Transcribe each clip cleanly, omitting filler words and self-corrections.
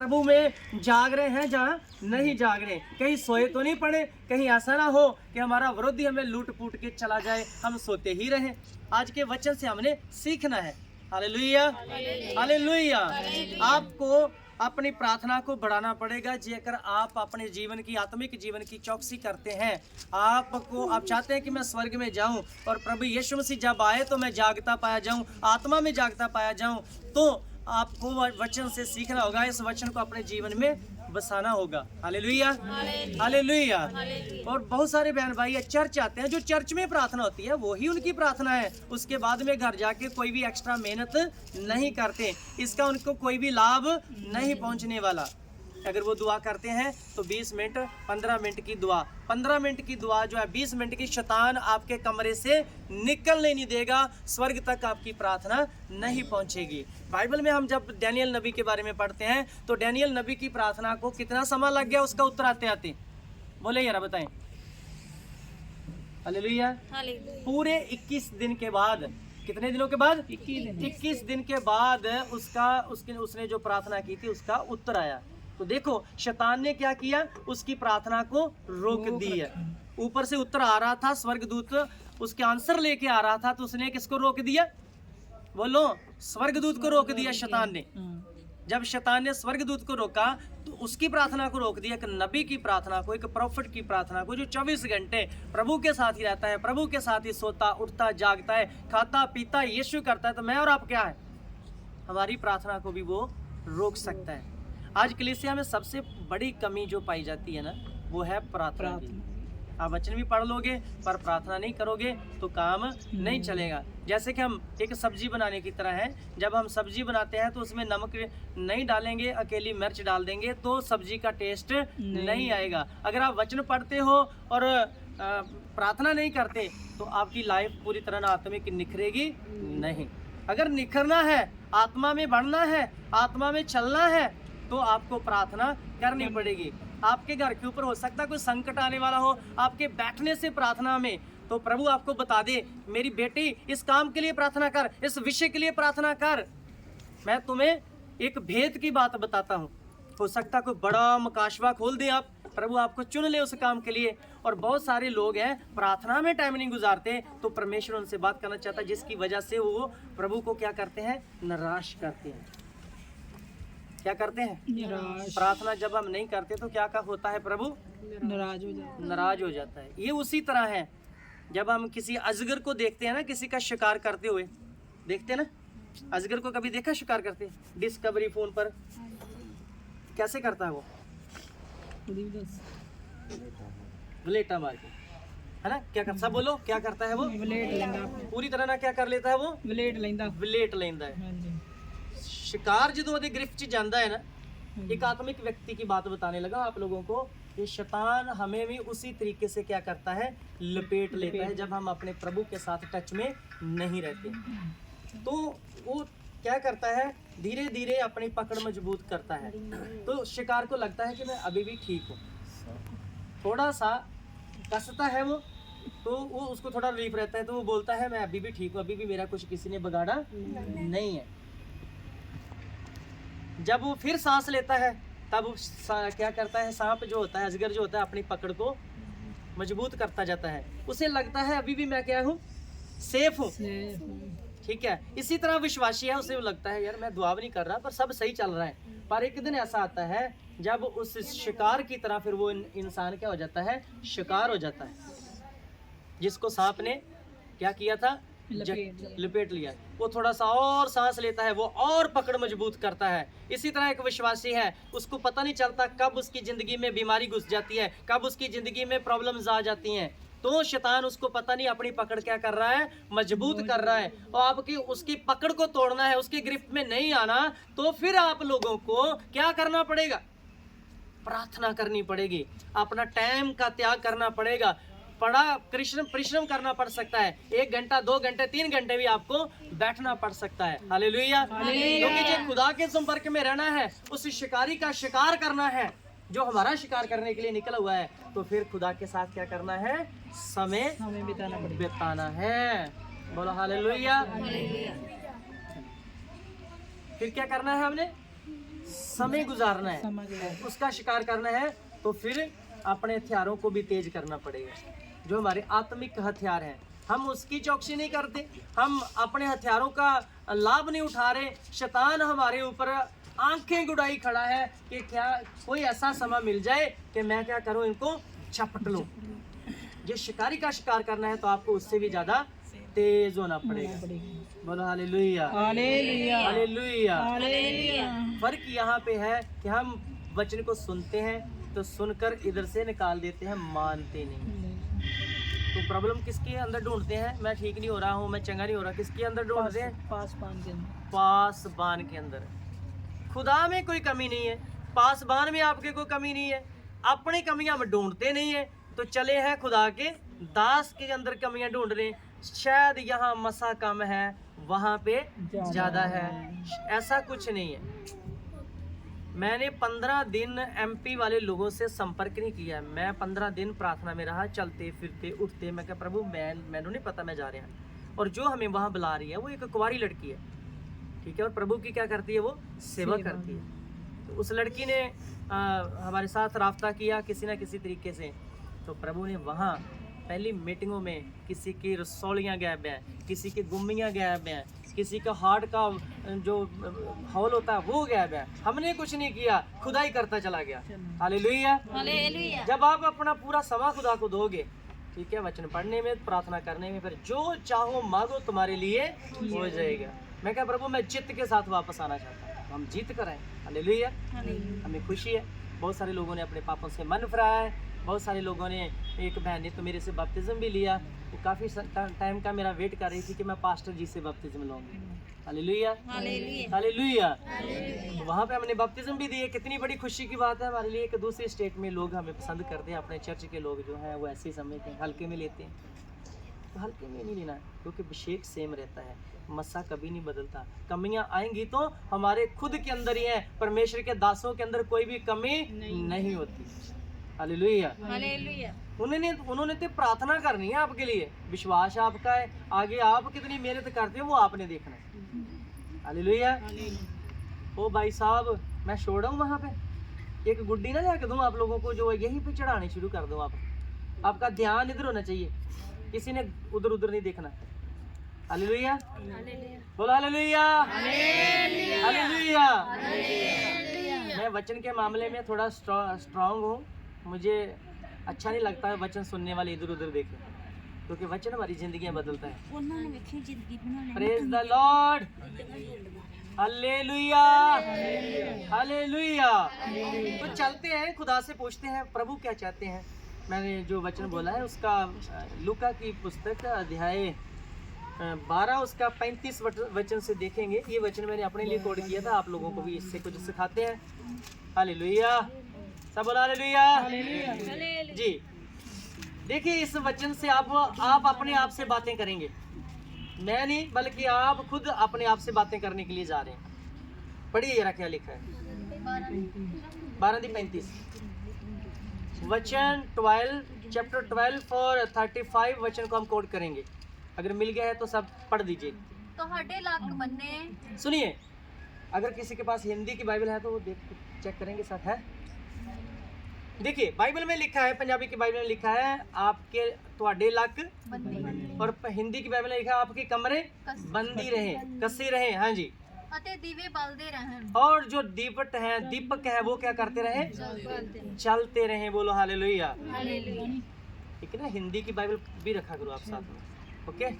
प्रभु में जाग रहे हैं जहाँ नहीं जाग रहे, कहीं सोए तो नहीं पड़े, कहीं ऐसा ना हो कि हमारा विरोधी हमें लूट पूट के चला जाए, हम सोते ही रहें। आज के वचन से हमने सीखना है। Hallelujah, hallelujah. आपको अपनी प्रार्थना को बढ़ाना पड़ेगा। जेकर आप अपने जीवन की, आत्मिक जीवन की चौकसी करते हैं, आप चाहते हैं कि मैं स्वर्ग में जाऊं और प्रभु यीशु मसीह जब आए तो मैं जागता पाया जाऊं, आत्मा में जागता पाया जाऊं, तो आपको वचन से सीखना होगा, इस वचन को अपने जीवन में बसाना होगा। Hallelujah, hallelujah. और बहुत सारे बहन भाई चर्च आते हैं, जो चर्च में प्रार्थना होती है वो ही उनकी प्रार्थना है, उसके बाद में घर जाके कोई भी एक्स्ट्रा मेहनत नहीं करते, इसका उनको कोई भी लाभ नहीं पहुंचने वाला। अगर वो दुआ करते हैं तो 20 मिनट 15 मिनट की दुआ, 15 मिनट की दुआ जो है 20 मिनट की, शैतान आपके कमरे से निकलने नहीं देगा, स्वर्ग तक आपकी प्रार्थना नहीं पहुंचेगी। बाइबल में हम जब डैनियल नबी के बारे में पढ़ते हैं तो डैनियल नबी की प्रार्थना को कितना समय लग गया उसका उत्तर आते आते, बोले यार बताएं। हालेलुया। पूरे 21 दिन के बाद, कितने दिनों के बाद? 21 दिन के बाद उसने जो प्रार्थना की थी उसका उत्तर आया। तो देखो शैतान ने क्या किया, उसकी प्रार्थना को रोक दिया। ऊपर से उत्तर आ रहा था, स्वर्गदूत उसके आंसर लेके आ रहा था, तो उसने किसको रोक दिया? बोलो, स्वर्गदूत को रोक दिया शैतान ने। जब शैतान ने स्वर्गदूत को रोका तो उसकी प्रार्थना को रोक दिया। एक नबी की प्रार्थना को, एक प्रॉफिट की प्रार्थना को, जो 24 घंटे प्रभु के साथ ही रहता है, प्रभु के साथ ही सोता उठता जागता है, खाता पीता यीशु करता है, तो मैं और आप क्या है, हमारी प्रार्थना को भी वो रोक सकता है। आज कलीसिया में सबसे बड़ी कमी जो पाई जाती है ना, वो है प्रार्थना की। आप वचन भी पढ़ लोगे पर प्रार्थना नहीं करोगे तो काम नहीं चलेगा। जैसे कि हम एक सब्जी बनाने की तरह है, जब हम सब्जी बनाते हैं तो उसमें नमक नहीं डालेंगे, अकेली मिर्च डाल देंगे तो सब्जी का टेस्ट नहीं आएगा। अगर आप वचन पढ़ते हो और प्रार्थना नहीं करते तो आपकी लाइफ पूरी तरह आत्मिक निखरेगी नहीं। अगर निखरना है, आत्मा में बढ़ना है, आत्मा में चलना है, तो आपको प्रार्थना करनी पड़ेगी। आपके घर के ऊपर हो सकता है कोई संकट आने वाला हो, आपके बैठने से प्रार्थना में, तो प्रभु आपको बता दे, मेरी बेटी इस काम के लिए प्रार्थना कर, इस विषय के लिए प्रार्थना कर। मैं तुम्हें एक भेद की बात बताता हूँ, हो सकता कोई बड़ा मकाशवा खोल दे आप, प्रभु आपको चुन ले उस काम के लिए। और बहुत सारे लोग हैं प्रार्थना में टाइम नहीं गुजारते, तो परमेश्वर उनसे बात करना चाहता है, जिसकी वजह से वो प्रभु को क्या करते हैं, निराश करते हैं। क्या करते हैं? प्रार्थना जब हम नहीं करते तो क्या होता है, प्रभु नाराज हो जाता है। ये उसी तरह है, जब हम किसी अजगर को देखते हैं ना, किसी का शिकार करते हुए देखते हैं ना, अजगर को कभी देखा शिकार करते? डिस्कवरी फोन पर कैसे करता है वो, ब्लेटा मार के, है ना? क्या करता, बोलो क्या करता है वो? पूरी तरह ना क्या कर लेता है वो? ब्लेट लेंदा है। शिकार जो गिरफ्त च जाता है ना, एक आत्मिक व्यक्ति की बात बताने लगा आप लोगों को, ये शैतान हमें भी उसी तरीके से क्या करता है, लपेट लेता है। जब हम अपने प्रभु के साथ टच में नहीं रहते तो वो क्या करता है, धीरे धीरे अपनी पकड़ मजबूत करता है। तो शिकार को लगता है कि मैं अभी भी ठीक हूँ, थोड़ा सा कसता है वो, तो वो उसको थोड़ा रिलीफ रहता है, तो वो बोलता है मैं अभी भी ठीक हूँ, अभी भी मेरा कुछ किसी ने बिगाड़ा नहीं है। जब वो फिर सांस लेता है तब क्या करता है, सांप जो होता है, अजगर जो होता है, अपनी पकड़ को मजबूत करता जाता है। उसे लगता है अभी भी मैं क्या हूँ, सेफ हूँ, ठीक है। इसी तरह विश्वासी है, उसे लगता है यार मैं दुआ भी नहीं कर रहा पर सब सही चल रहा है। पर एक दिन ऐसा आता है जब उस शिकार की तरह फिर वो इंसान क्या हो जाता है, शिकार हो जाता है, जिसको सांप ने क्या किया था, लपेट लिया। वो थोड़ा सा और सांस लेता है, वो और पकड़ मजबूत करता है। इसी तरह एक विश्वासी है, उसको पता नहीं चलता कब उसकी जिंदगी में बीमारी घुस जाती है, कब उसकी जिंदगी में प्रॉब्लम्स आ जाती हैं, तो शैतान उसको पता नहीं अपनी पकड़ क्या कर रहा है, मजबूत कर रहा है। और आपकी उसकी पकड़ को तोड़ना है, उसकी गिरफ्त में नहीं आना, तो फिर आप लोगों को क्या करना पड़ेगा, प्रार्थना करनी पड़ेगी, अपना टाइम का त्याग करना पड़ेगा, बड़ा परिश्रम करना पड़ सकता है। 1 घंटा 2 घंटे 3 घंटे भी आपको बैठना पड़ सकता है। हालेलुया। क्योंकि जो खुदा के संपर्क में रहना है, उस शिकारी का शिकार करना है जो हमारा शिकार करने के लिए निकला हुआ है, तो फिर खुदा के साथ क्या करना है, समय बिताना है। बोलो हालेलुया। फिर क्या करना है हमने, समय गुजारना है, उसका शिकार करना है, तो फिर अपने हथियारों को भी तेज करना पड़ेगा। जो हमारे आत्मिक हथियार हैं, हम उसकी चौकसी नहीं करते, हम अपने हथियारों का लाभ नहीं उठा रहे। शैतान हमारे ऊपर आंखें गुड़ाई खड़ा है कि क्या कोई ऐसा समय मिल जाए कि मैं क्या करूं, इनको झपट लूं। ये शिकारी का शिकार करना है तो आपको उससे भी ज्यादा तेज होना पड़ेगा। बोलो हालेलुया, हालेलुया, हालेलुया, हालेलुया। फर्क यहाँ पे है कि हम वचन को सुनते हैं तो सुनकर इधर से निकाल देते हैं, मानते नहीं। तो प्रॉब्लम किसके अंदर ढूंढते हैं? मैं ठीक नहीं हो रहा हूँ, मैं चंगा नहीं हो रहा, किसके अंदर ढूंढते हैं? पासबान के अंदर। पासबान के अंदर। खुदा में कोई कमी नहीं है, पासबान में आपके कोई कमी नहीं है। अपनी कमियां हम ढूंढते नहीं है तो चले हैं खुदा के दास के अंदर कमियां ढूंढ रहे हैं। शायद यहाँ मसा कम है, वहां पे ज्यादा है, ऐसा कुछ नहीं है। मैंने 15 दिन एमपी वाले लोगों से संपर्क नहीं किया। मैं 15 दिन प्रार्थना में रहा, चलते फिरते उठते। मैं कहा प्रभु मैंने नहीं पता मैं जा रहा हूँ। और जो हमें वहाँ बुला रही है वो एक कुंवारी लड़की है, ठीक है, और प्रभु की क्या करती है, वो सेवा करती है। तो उस लड़की ने हमारे साथ राब्ता किया किसी ना किसी तरीके से। तो प्रभु ने वहाँ पहली मीटिंगों में किसी की रसौलियाँ गायब हैं, किसी की गुम्मियाँ गायब हैं, किसी का हार्ट का जो हॉल होता है वो गायब है। हमने कुछ नहीं किया, खुदा ही करता चला गया। Hallelujah, hallelujah. जब आप अपना पूरा समय खुदा को दोगे, ठीक है, वचन पढ़ने में, प्रार्थना करने में, फिर जो चाहो मांगो तुम्हारे लिए हो जाएगा। मैं क्या प्रभु मैं जीत के साथ वापस आना चाहता हूँ, हम जीत कर आए। हालेलुया, हमें खुशी है। बहुत सारे लोगों ने अपने पापों से मन फिराया है। बहुत सारे लोगों ने, एक बहन ने तो मेरे से बपतिज्म भी लिया। वो काफ़ी टाइम का मेरा वेट कर रही थी कि मैं पास्टर जी से बपतिज्म लूँगी। Hallelujah, hallelujah. तो वहाँ पे हमने बपतिज्म भी दिए। कितनी बड़ी खुशी की बात है हमारे लिए कि दूसरे स्टेट में लोग हमें पसंद करते हैं। अपने चर्च के लोग जो हैं वो ऐसे ही समझते हैं, हल्के में लेते हैं। तो हल्के में नहीं लेना, क्योंकि अभिषेक सेम रहता है, मसा कभी नहीं बदलता। कमियां आएंगी तो हमारे खुद के अंदर ही है, परमेश्वर के दासों के अंदर कोई भी कमी नहीं होती। Hallelujah, hallelujah. उन्होंने तो प्रार्थना करनी है आपके लिए, विश्वास आपका है, आगे आप कितनी मेहनत करते हो वो आपने देखना है। हालेलुया। ओ भाई साहब, मैं छोड़ हूँ वहाँ पे एक गुड्डी ना लेके दूँ आप लोगों को, जो यहीं पे चढ़ाने शुरू कर दूँ। आपका ध्यान इधर होना चाहिए, किसी ने उधर उधर नहीं देखना। हालेलुया, बोलो हालेलुया, हालेलुया। मैं वचन के मामले में थोड़ा स्ट्रांग हूँ। मुझे अच्छा नहीं लगता है वचन सुनने वाले इधर उधर देखें, क्योंकि वचन हमारी जिंदगियां बदलता है। Praise the Lord, hallelujah, hallelujah. तो चलते हैं, खुदा से पूछते हैं प्रभु क्या चाहते हैं। मैंने जो वचन बोला है उसका लूका की पुस्तक अध्याय 12 उसका 35 वचन से देखेंगे। ये वचन मैंने अपने लिए कोड किया था, आप लोगों को भी इससे कुछ सिखाते हैं। हालेलुया, सब बोलो हालेलुया जी। देखिए इस वचन से आप अपने आप से बातें करेंगे, मैं नहीं, बल्कि आप खुद अपने आप से बातें करने के लिए जा रहे हैं। पढ़िए जरा क्या लिखा है, 12:35 वचन 12 चैप्टर 12 और 35 वचन को हम कोड करेंगे। अगर मिल गया है तो सब पढ़ दीजिए। सुनिए, अगर किसी के पास हिंदी की बाइबल है तो वो चेक करेंगे, साथ है। देखिए बाइबल में लिखा है, पंजाबी की बाइबल में लिखा है आपके तुहाडे लक, और हिंदी की बाइबल में लिखा है आपके कमरे बंदी रहे, कसी रहे। हाँ जी, दीवे बलते रहें, और जो दीपक है वो क्या करते रहे, चलते रहे। बोलो हालेलुया। ठीक है ना, हिंदी की बाइबल भी रखा करो आप साथ में, ओके।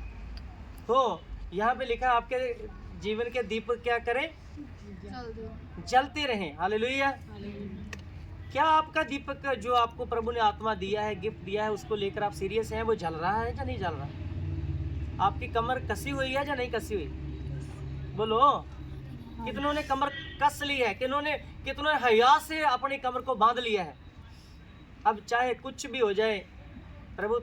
तो यहाँ पे लिखा है आपके जीवन के दीपक क्या करें, जलते रहें। हालेलुया। क्या आपका दीपक जो आपको प्रभु ने आत्मा दिया है, गिफ्ट दिया है, उसको लेकर आप सीरियस हैं, वो जल रहा है या नहीं जल रहा? आपकी कमर कसी हुई है या नहीं कसी हुई? बोलो, कितनों ने कमर कस ली है, कितनों हया से अपनी कमर को बांध लिया है। अब चाहे कुछ भी हो जाए, प्रभु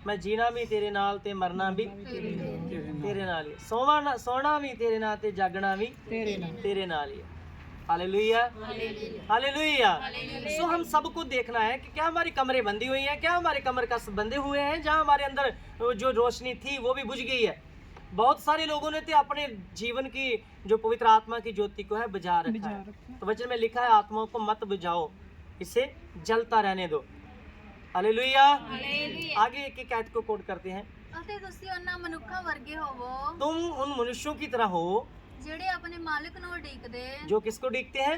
मैं जीना भी तेरे नाल ते मरना भी तेरे नाल ही, सोना भी तेरे नाल ते जागना भी तेरे नाल ही। Hallelujah, hallelujah. सो हम सबको देखना है कि क्या हमारी कमरें बंदी हुई हैं, क्या हमारे कमर कस बंधे हुए हैं, जहाँ हमारे अंदर जो रोशनी थी वो भी बुझ गई है। बहुत सारे लोगों ने तो अपने जीवन की जो पवित्र आत्मा की ज्योति को है बुझा रखा है। तो वचन में लिखा है आत्माओं को मत बुझाओ, इसे जलता रहने दो। हालेलुया। आगे एक एक आयत को कोट करते हैं। ਅਤੇ ਤੁਸੀਂ ਉਹਨਾਂ ਮਨੁੱਖਾਂ ਵਰਗੇ ਹੋਵੋ तुम उन मनुष्यों की तरह हो ਜਿਹੜੇ ਆਪਣੇ ਮਾਲਕ ਨੂੰ ਉਡੀਕਦੇ जो किसको डिगते हैं?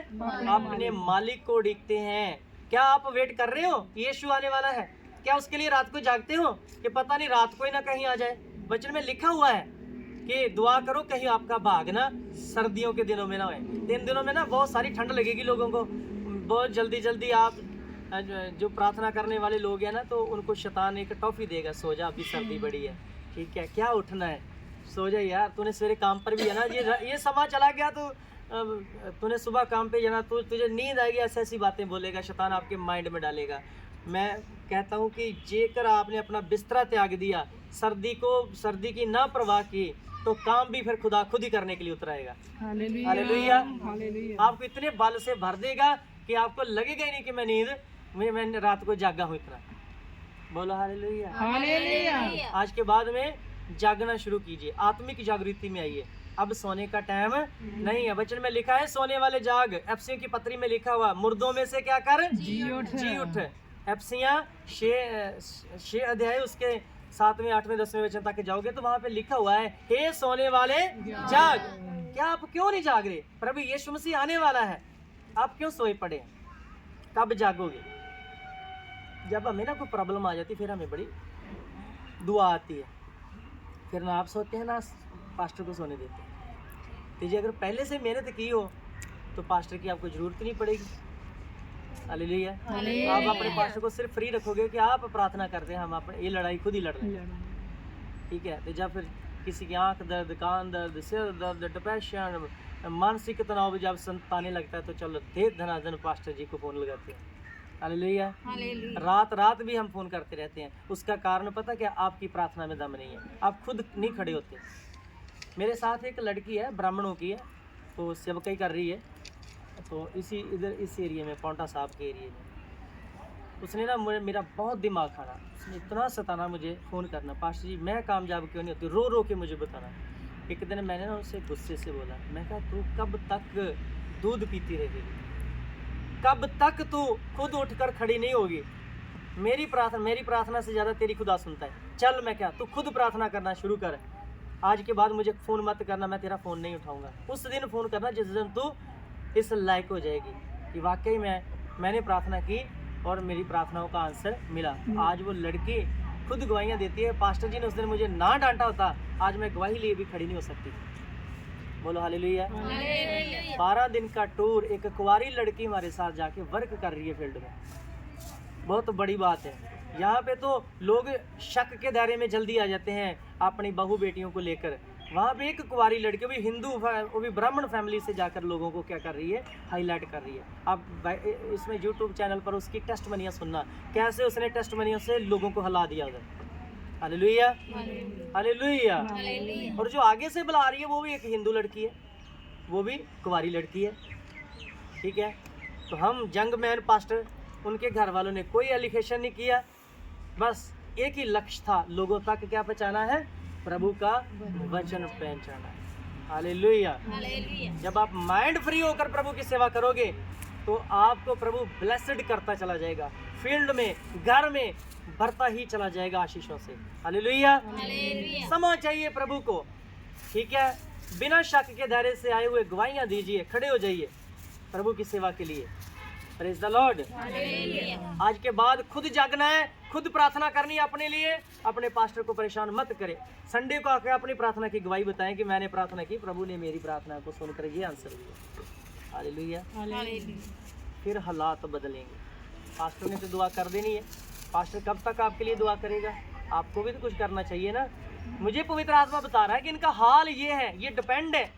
अपने मालिक को डिगते हैं। क्या आप वेट कर रहे हो यीशु आने वाला है? क्या उसके लिए रात को जागते हो कि पता नहीं रात को ही ना कहीं आ जाए? वचन में लिखा हुआ है कि दुआ करो कहीं आपका भाग ना सर्दियों के दिनों में ना होए। इन दिनों में ना बहुत सारी ठंड लगेगी लोगों को, बहुत जल्दी जल्दी आप जो प्रार्थना करने वाले लोग हैं ना तो उनको शैतान एक टॉफी देगा, सो जा अभी सर्दी बड़ी है, ठीक है क्या उठना है, सो जा यार, तूने सवेरे काम पर भी है ना, ये समा चला गया तो तूने सुबह काम पे जाना, तुझे नींद आएगी, ऐसी ऐसी बातें बोलेगा शैतान, आपके माइंड में डालेगा। मैं कहता हूँ कि जेकर आपने अपना बिस्तरा त्याग दिया, सर्दी की ना परवाह की, तो काम भी फिर खुदा खुद ही करने के लिए उतराएगा। हालेलुया। आपको इतने बल से भर देगा कि आपको लगेगा ही नहीं कि मैं रात को जागा हूँ इतना। बोलो हालेलुया। आज के बाद में जागना शुरू कीजिए, आत्मिक जागृति में आइए। अब सोने का टाइम नहीं है। वचन में लिखा है सोने वाले जाग। एफसियों की पत्री में लिखा हुआ मुर्दों में से क्या कर जी उठ। एफसियां 6 अध्याय उसके 7वें 8वें 10वें वचन तक जाओगे तो वहां पे लिखा हुआ है हे सोने वाले जाग। क्या आप क्यों नहीं जाग रहे? प्रभु यीशु मसीह आने वाला है, आप क्यों सोए पड़े हैं? कब जागोगे? जब हमें ना कोई प्रॉब्लम आ जाती फिर हमें बड़ी दुआ आती है, फिर ना आप सोते हैं ना पास्टर को सोने देते हैं। तो जी अगर पहले से मेहनत की हो तो पास्टर की आपको जरूरत नहीं पड़ेगी। हालेलुया। आप अपने पास्टर को सिर्फ फ्री रखोगे कि आप प्रार्थना करते हैं, हम अपने ये लड़ाई खुद ही लड़ रहे हैं, ठीक है। तो जब फिर किसी की आंख दर्द, कान दर्द, सिर दर्द, डिप्रेशन, मानसिक तनाव जब संताने लगता है तो चलो दे धनाधन पास्टर जी को फ़ोन लगाते हैं। हालेलुया। रात भी हम फ़ोन करते रहते हैं। उसका कारण पता क्या? आपकी प्रार्थना में दम नहीं है, आप खुद नहीं खड़े होते। मेरे साथ एक लड़की है, ब्राह्मणों की है, तो सेवकाई कर रही है, तो इस एरिया में पौंटा साहब के एरिया में उसने ना मेरा बहुत दिमाग खाना, उसने इतना सताना मुझे फ़ोन करना, पास्टर जी मैं कामयाब क्यों नहीं होती, रो रो के मुझे बताना। एक दिन मैंने ना उससे गुस्से से बोला, मैं कहा तू कब तक दूध पीती रहेगी, कब तक तू खुद उठकर खड़ी नहीं होगी? मेरी प्रार्थना से ज़्यादा तेरी खुदा सुनता है। चल मैं क्या, तू खुद प्रार्थना करना शुरू कर, आज के बाद मुझे फ़ोन मत करना, मैं तेरा फ़ोन नहीं उठाऊंगा। उस दिन फ़ोन करना जिस दिन तू इस लायक हो जाएगी कि वाकई मैंने प्रार्थना की और मेरी प्रार्थनाओं का आंसर मिला। आज वो लड़की खुद गवाहियाँ देती है, पास्टर जी ने उस दिन मुझे ना डांटा होता आज मैं गवाही लिए भी खड़ी नहीं हो सकती। बोलो हालेलुया। 12 दिन का टूर, एक कुंवारी लड़की हमारे साथ जाके वर्क कर रही है फील्ड में, बहुत बड़ी बात है। यहाँ पे तो लोग शक के दायरे में जल्दी आ जाते हैं अपनी बहू बेटियों को लेकर। वहाँ पे एक कुंवारी लड़की, वो भी ब्राह्मण फैमिली से जाकर लोगों को क्या कर रही है, हाईलाइट कर रही है। आप इसमें यूट्यूब चैनल पर उसकी टेस्टमनियाँ सुनना, कैसे उसने टेस्टमनियों से लोगों को हिला दिया उधर। Hallelujah, hallelujah. और जो आगे से बुला रही है वो भी एक हिंदू लड़की है, वो भी कुंवारी लड़की है, ठीक है। तो हम जंग मैन पास्टर, उनके घर वालों ने कोई एलिगेशन नहीं किया, बस एक ही लक्ष्य था, लोगों तक क्या पहुंचाना है, प्रभु का वचन पहुंचाना है। हालेलुया। जब आप माइंड फ्री होकर प्रभु की सेवा करोगे तो आपको प्रभु ब्लेस्ड करता चला जाएगा, फील्ड में, घर में भरता ही चला जाएगा आशीषों से। हालेलुया। समा चाहिए प्रभु को, ठीक है। बिना शक के दायरे से आए हुए गवाहियां दीजिए, खड़े हो जाइए प्रभु की सेवा के लिए। Praise the Lord. आज के बाद खुद जागना है, खुद प्रार्थना करनी है अपने लिए। अपने पास्टर को परेशान मत करें। संडे को आकर अपनी प्रार्थना की गवाही बताएं कि मैंने प्रार्थना की, प्रभु ने मेरी प्रार्थना को सुनकर ये आंसर दिया। हालेलुया। फिर हालात बदलेंगे। पास्टर ने तो दुआ कर देनी है, पास्टर कब तक आपके लिए दुआ करेगा? आपको भी तो कुछ करना चाहिए ना। मुझे पवित्र आत्मा बता रहा है कि इनका हाल ये है, ये डिपेंड है।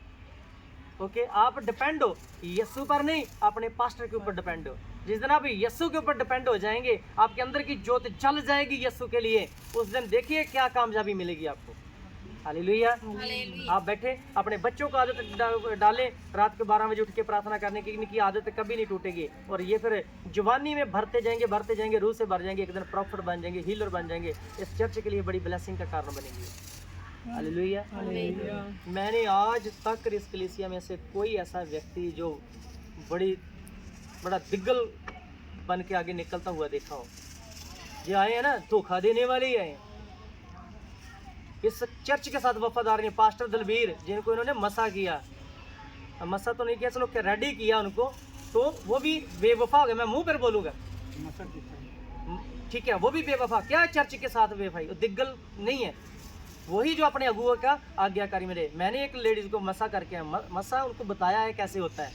ओके, आप डिपेंड हो यीशु पर नहीं, अपने पास्टर के ऊपर डिपेंड हो। जिस दिन आप यीशु के ऊपर डिपेंड हो जाएंगे, आपके अंदर की ज्योत जल जाएगी यीशु के लिए, उस दिन देखिए क्या कामयाबी मिलेगी आपको। हालेलुया। आप बैठे अपने बच्चों को आदत डालें, रात के 12 बजे उठ के प्रार्थना करने की, इनकी आदत कभी नहीं टूटेगी। और ये फिर जवानी में भरते जाएंगे, रूह से भर जाएंगे, एक दिन प्रॉफिट बन जाएंगे, हीलर बन जाएंगे, इस चर्च के लिए बड़ी ब्लेसिंग का कारण बनेंगे। हालेलुया। मैंने आज तक इस कलीसिया में से कोई ऐसा व्यक्ति जो बड़ा दिग्गल बन के आगे निकलता हुआ देखा हो। ये आए हैं ना धोखा देने वाले ही आए हैं। इस चर्च के साथ वफादार नहीं। पास्टर दलबीर जिनको इन्होंने मसा किया, मसा तो नहीं किया, चलो रेडी किया उनको, तो वो भी बेवफा हो गए। मैं मुंह पर बोलूंगा, ठीक है, वो भी बेवफा। क्या चर्च के साथ बेवफाई? दिग्गल नहीं है, वही जो अपने अगुआ का आज्ञाकारी में रहे। मैंने एक लेडीज को मसा करके मसा उनको बताया है कैसे होता है,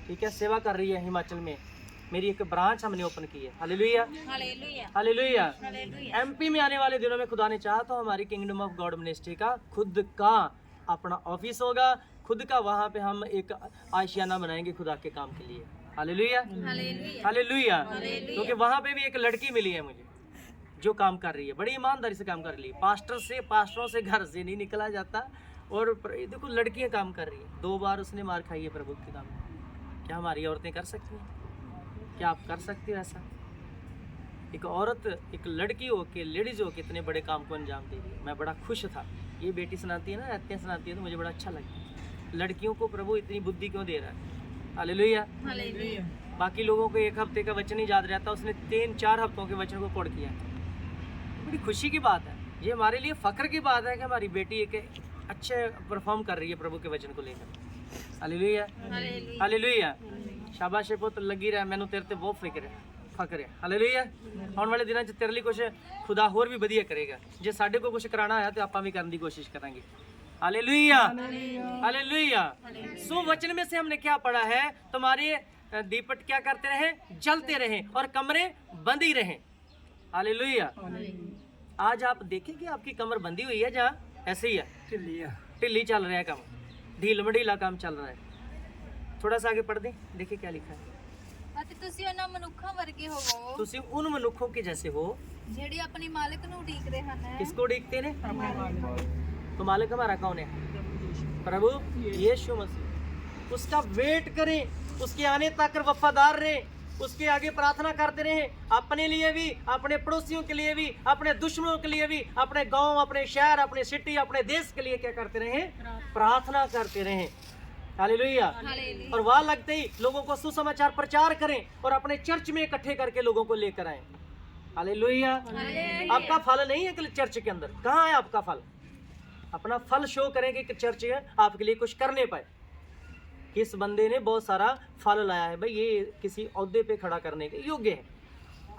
ठीक है। सेवा कर रही है हिमाचल में, मेरी एक ब्रांच हमने ओपन की है। Hallelujah, hallelujah. एमपी में आने वाले दिनों में खुदा ने चाहा तो हमारी किंगडम ऑफ गॉड मिनिस्ट्री का खुद का अपना ऑफिस होगा, खुद का। वहाँ पे हम एक आशियाना बनाएंगे खुदा के काम के लिए। Hallelujah, hallelujah. क्योंकि वहाँ पे भी एक लड़की मिली है मुझे जो काम कर रही है, बड़ी ईमानदारी से काम कर रही है। पास्टरों से घर से नहीं निकला जाता। और देखो लड़कियाँ काम कर रही है। 2 बार उसने मार खाई है प्रभु के काम में। क्या हमारी औरतें कर सकती हैं? क्या आप कर सकते हो ऐसा? एक औरत, एक लड़की हो के, लेडीज हो के इतने बड़े काम को अंजाम दे रही है। मैं बड़ा खुश था। ये बेटी सुनाती है ना, रहते सुनाती है, तो मुझे बड़ा अच्छा लगता है। लड़कियों को प्रभु इतनी बुद्धि क्यों दे रहा है? हालेलुया। बाकी लोगों को 1 हफ्ते का वचन ही याद रहता, उसने 3-4 हफ्तों के वचन को कोड किया। बड़ी खुशी की बात है, ये हमारे लिए फख्र की बात है कि हमारी बेटी एक अच्छे परफॉर्म कर रही है प्रभु के वचन को लेकर। Hallelujah, hallelujah. शाबाश पुत्र लगी रहा, मैनू तेरे ते बहुत फिक्र है, फख्र है। हालेलुया। आने वाले दिनों च तेरे लिए कुछ खुदा होर भी वधिया करेगा। जे साडे को कुछ कराना है तो आपां भी करने की कोशिश करांगे। Hallelujah, hallelujah. सो वचन में से हमने क्या पढ़ा है? तुम्हारे दीपट क्या करते रहे? जलते रहे और कमरे बंद ही रहे। हालेलुया। आज आप देखें कि आपकी कमर बंधी हुई है, जहाँ ऐसे ही है, ढिल्ली चल रहा है काम, ढील मढीला काम चल रहा है। थोड़ा सा आगे पढ़ दें, देखिए क्या लिखा है। ਅਤੇ ਤੁਸੀਂ ਉਹਨਾਂ ਮਨੁੱਖਾਂ ਵਰਗੇ ਹੋਵੋ तुसी उन मनुखों के जैसे हो ਜਿਹੜੇ ਆਪਣੇ ਮਾਲਕ ਨੂੰ ਉਡੀਕਦੇ ਹਨ। किसको देखते ने? तो मालिक हमारा कौन है? प्रभु यीशु मसीह। उसका वेट करें, उसके आने तक वफादार रहें, उसके आगे प्रार्थना करते रहें, अपने लिए भी, अपने पड़ोसियों के लिए भी, अपने दुश्मनों के लिए भी, अपने गांव, अपने शहर, अपने सिटी, अपने देश के लिए क्या करते रहें? प्रार्थना करते रहें। हालेलुया। और वहां लगते ही लोगों को सुसमाचार प्रचार करें और अपने चर्च में इकट्ठे करके लोगों को लेकर आए। हालेलुया। आपका फल नहीं है कि चर्च के अंदर, कहाँ है आपका फल? अपना फल शो करें कि चर्च आपके लिए कुछ करने पाए। किस बंदे ने बहुत सारा फल लाया है, भाई ये किसी ओहदे पे खड़ा करने के योग्य है।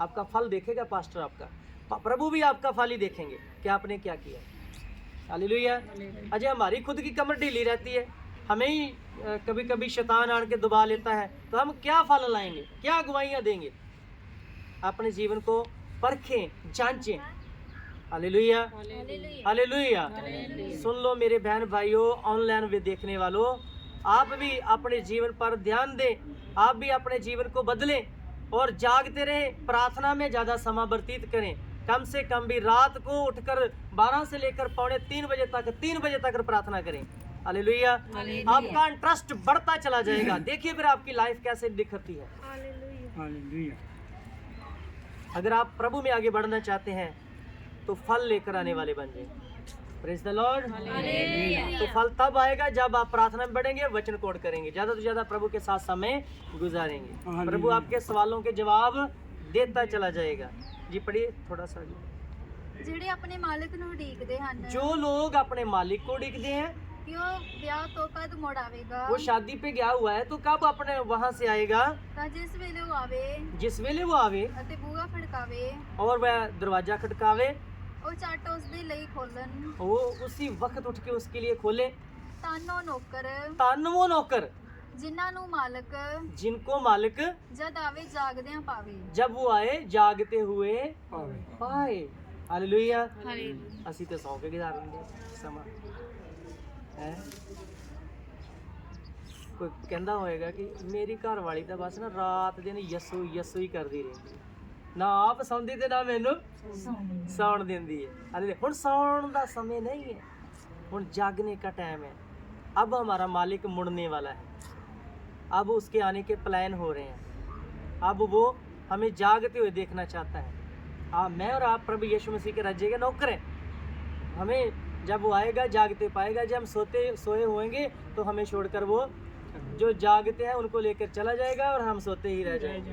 आपका फल देखेगा पास्टर, आपका प्रभु भी आपका फल ही देखेंगे कि आपने क्या किया। हालेलुया। अजय हमारी खुद की कमर ढीली रहती है, हमें ही कभी कभी शैतान आन के दबा लेता है, तो हम क्या फल लाएंगे, क्या गवाहियाँ देंगे? अपने जीवन को परखें, जांचें। Hallelujah, hallelujah. सुन लो मेरे बहन भाइयों, ऑनलाइन भी देखने वालों, आप भी अपने जीवन पर ध्यान दें, आप भी अपने जीवन को बदलें और जागते रहें, प्रार्थना में ज़्यादा समय व्यतीत करें। कम से कम भी रात को उठकर 12 से लेकर 2:45 बजे तक, 3 बजे तक प्रार्थना करें। हालेलुया। आपका इंटरेस्ट बढ़ता चला जाएगा। देखिए फिर आपकी लाइफ कैसे दिखती है। हालेलुया। अगर आप प्रभु में आगे बढ़ना चाहते हैं तो फल लेकर आने वाले बन जाए। Praise the Lord. तो फल तब आएगा जब आप प्रार्थना में बढ़ेंगे, वचन कोड करेंगे, ज्यादा से ज्यादा प्रभु के साथ समय गुजारेंगे। प्रभु आपके सवालों के जवाब देता चला जाएगा। जी पढ़िए थोड़ा सा। ਜਿਹੜੇ ਆਪਣੇ ਮਾਲਕ ਨੂੰ ਉਡੀਕਦੇ ਹਨ जो लोग अपने मालिक को उड़ीकते हैं, ਕਿ ਉਹ ਵਿਆਹ ਤੋਂ ਕਦ ਮੁੜ ਆਵੇਗਾ, वो शादी पे गया हुआ है तो कब अपने वहां से आएगा? ਤਾਂ ਜਿਸ ਵੇਲੇ ਉਹ ਆਵੇ जिस वेले वो आवे ਅਤੇ ਬੂਹਾ ਖੜਕਾਵੇ, और वह दरवाजा खटकावे, ਉਹ ਝੱਟ ਉਸ ਦੇ ਲਈ ਖੋਲਣ। वो उसी वक्त उठ के उसके लिए खोले। ਤਾਨੋ ਨੌਕਰ तन वो नौकर ਜਿਨ੍ਹਾਂ ਨੂੰ ਮਾਲਕ जिनको मालिक ਜਦ ਆਵੇ ਜਾਗਦਿਆਂ ਪਾਵੇ। जब वो आए जागते हुए पाए। हालेलुया। ਅਸੀਂ ਤੇ ਸੌਂ ਕੇ ਗੁਜ਼ਾਰ ਲੈਂਦੇ ਸਮਾਂ ਹੈ। ਕੋਈ ਕਹਿੰਦਾ ਹੋਏਗਾ ਕਿ ਮੇਰੀ ਘਰ ਵਾਲੀ ਤਾਂ ਬਸ ਨਾ ਰਾਤ ਦਿਨ ਯਸੂ ਯਸੂ ਹੀ ਕਰਦੀ ਰਹਿੰਦੀ, ਨਾ ਆਪ ਸੌਂਦੀ ਤੇ ਨਾ ਮੈਨੂੰ ਸੌਣ ਦਿੰਦੀ ਹੈ। ਹਾਲੇ ਹੁਣ ਸੌਣ ਦਾ समय नहीं है, ਹੁਣ जागने का टाइम है। अब हमारा मालिक मुड़ने वाला है, अब उसके आने के प्लान हो रहे हैं, अब वो हमें जागते हुए देखना चाहता है। मैं और आप प्रभु यीशु मसीह के राज्य के नौकर हैं। हमें जब वो आएगा जागते पाएगा, जब हम सोए होंगे तो हमें छोड़कर वो जो जागते हैं उनको लेकर चला जाएगा और हम सोते ही रह जाएंगे।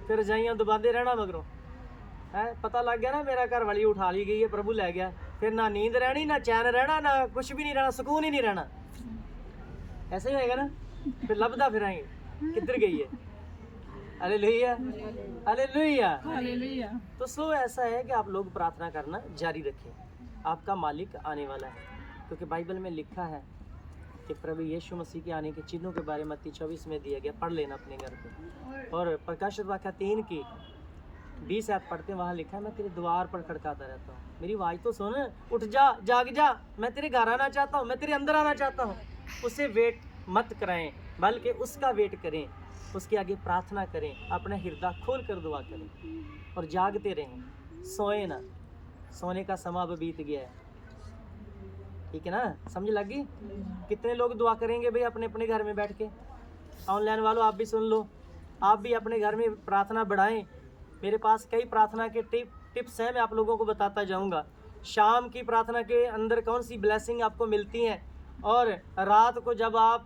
फिर जाइए दुबादे रहना मगरों है, पता लग गया ना मेरा घर वाली उठा ली गई है, प्रभु ले गया, फिर ना नींद रहनी, ना चैन रहना, ना कुछ भी नहीं रहना, सुकून ही नहीं रहना। ऐसे ही होएगा ना, फिर लबदा फिर आएंगे किधर गई है। Hallelujah hallelujah hallelujah. तो सो ऐसा है कि आप लोग प्रार्थना करना जारी रखें, आपका मालिक आने वाला है, क्योंकि बाइबल में लिखा है कि प्रभु यीशु मसीह के आने के चिन्हों के बारे में मत्ती 24 में दिया गया, पढ़ लेना अपने घर पे। और प्रकाशित वाक्य 3 की 20 आयत पढ़ते हैं, वहाँ लिखा है मैं तेरे द्वार पर खड़काता रहता हूँ, मेरी आवाज़ तो सुन, उठ जा, जाग जा, मैं तेरे घर आना चाहता हूँ, मैं तेरे अंदर आना चाहता हूँ। उसे वेट मत कराएं, बल्कि उसका वेट करें, उसके आगे प्रार्थना करें, अपना हृदय खोल कर दुआ करें और जागते रहें, सोए ना, सोने का समय अब बीत गया है, ठीक है ना, समझ लगी। कितने लोग दुआ करेंगे भाई अपने अपने घर में बैठ के। ऑनलाइन वालों आप भी सुन लो, आप भी अपने घर में प्रार्थना बढ़ाएं। मेरे पास कई प्रार्थना के टिप्स हैं, मैं आप लोगों को बताता जाऊंगा। शाम की प्रार्थना के अंदर कौन सी ब्लेसिंग आपको मिलती हैं, और रात को जब आप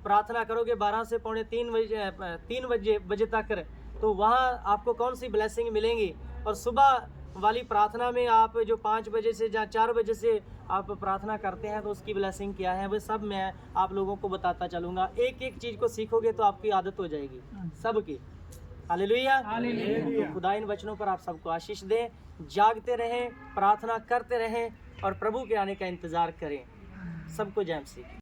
प्रार्थना करोगे 12 से पौने 3 बजे तक, तो वहाँ आपको कौन सी ब्लेसिंग मिलेंगी। और सुबह वाली प्रार्थना में आप जो 5 बजे से या 4 बजे से आप प्रार्थना करते हैं तो उसकी ब्लेसिंग क्या है, वो सब मैं आप लोगों को बताता चलूँगा। एक एक चीज़ को सीखोगे तो आपकी आदत हो जाएगी सबकी। हालेलुया। तो खुदा इन वचनों पर आप सबको आशीष दें, जागते रहें, प्रार्थना करते रहें और प्रभु के आने का इंतज़ार करें। सबको जय मसीह।